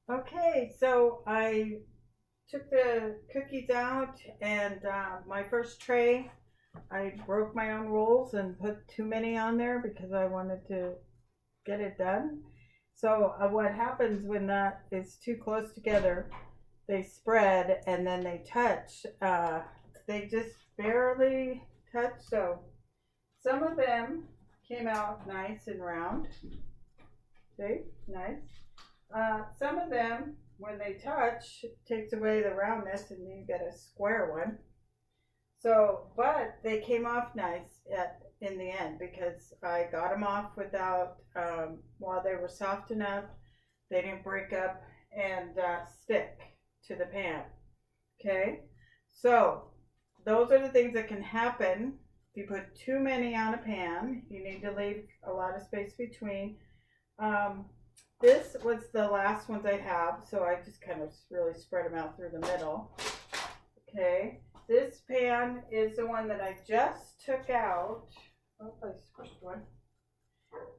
Okay, so I took the cookies out and my first tray, I broke my own rules and put too many on there because I wanted to get it done. So what happens when that is too close together, they spread and then they touch. They just barely touch. So some of them came out nice and round. See, nice. Some of them, when they touch, takes away the roundness and you get a square one. So, but they came off nice in the end because I got them off without, while they were soft enough, they didn't break up and stick to the pan. Okay, so those are the things that can happen if you put too many on a pan. You need to leave a lot of space between. Um, this was the last ones I have, so I just kind of really spread them out through the middle. Okay, this pan is the one that I just took out. Oh, I squished one.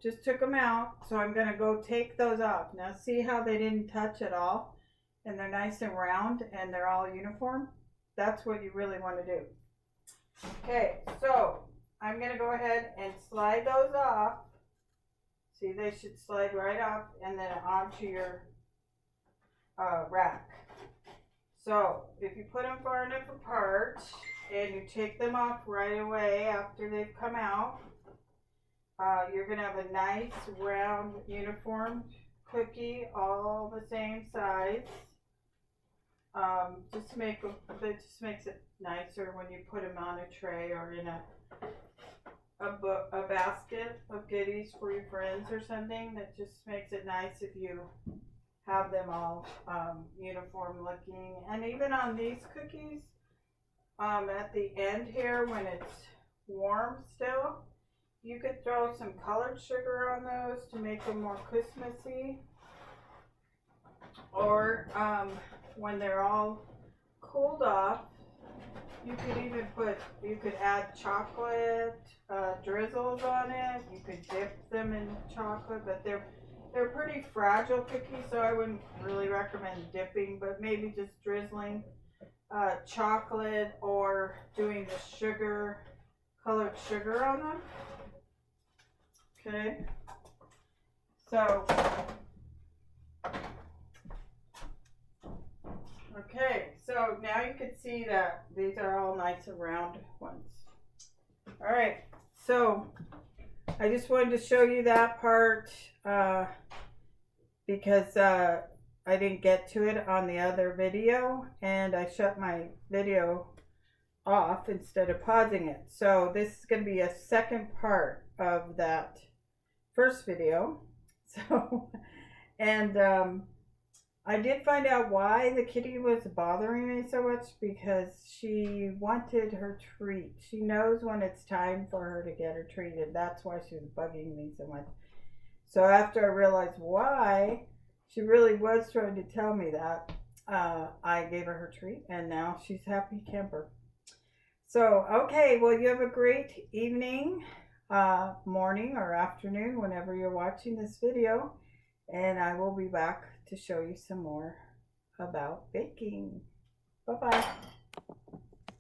Just took them out, so I'm going to go take those off. Now see how they didn't touch at all? And they're nice and round and they're all uniform? That's what you really want to do. Okay, so I'm going to go ahead and slide those off. See, they should slide right off and then onto your rack. So if you put them far enough apart and you take them off right away after they've come out, you're going to have a nice round uniform cookie, all the same size. It just makes it nicer when you put them on a tray or in a basket of goodies for your friends or something. That just makes it nice if you have them all uniform looking. And even on these cookies, at the end here when it's warm still, you could throw some colored sugar on those to make them more Christmassy. Or when they're all cooled off, you could add chocolate drizzles on it. You could dip them in chocolate, but they're pretty fragile cookies, so I wouldn't really recommend dipping, but maybe just drizzling chocolate or doing the colored sugar on them. Okay, so now you can see that these are all nice and round ones. All right, so I just wanted to show you that part because I didn't get to it on the other video and I shut my video off instead of pausing it. So this is going to be a second part of that first video. So, and I did find out why the kitty was bothering me so much, because she wanted her treat. She knows when it's time for her to get her treat, and that's why she was bugging me so much. So after I realized why she really was trying to tell me that, I gave her treat, and now she's happy camper. So, okay, well, you have a great evening, morning, or afternoon, whenever you're watching this video, and I will be back to show you some more about baking. Bye-bye.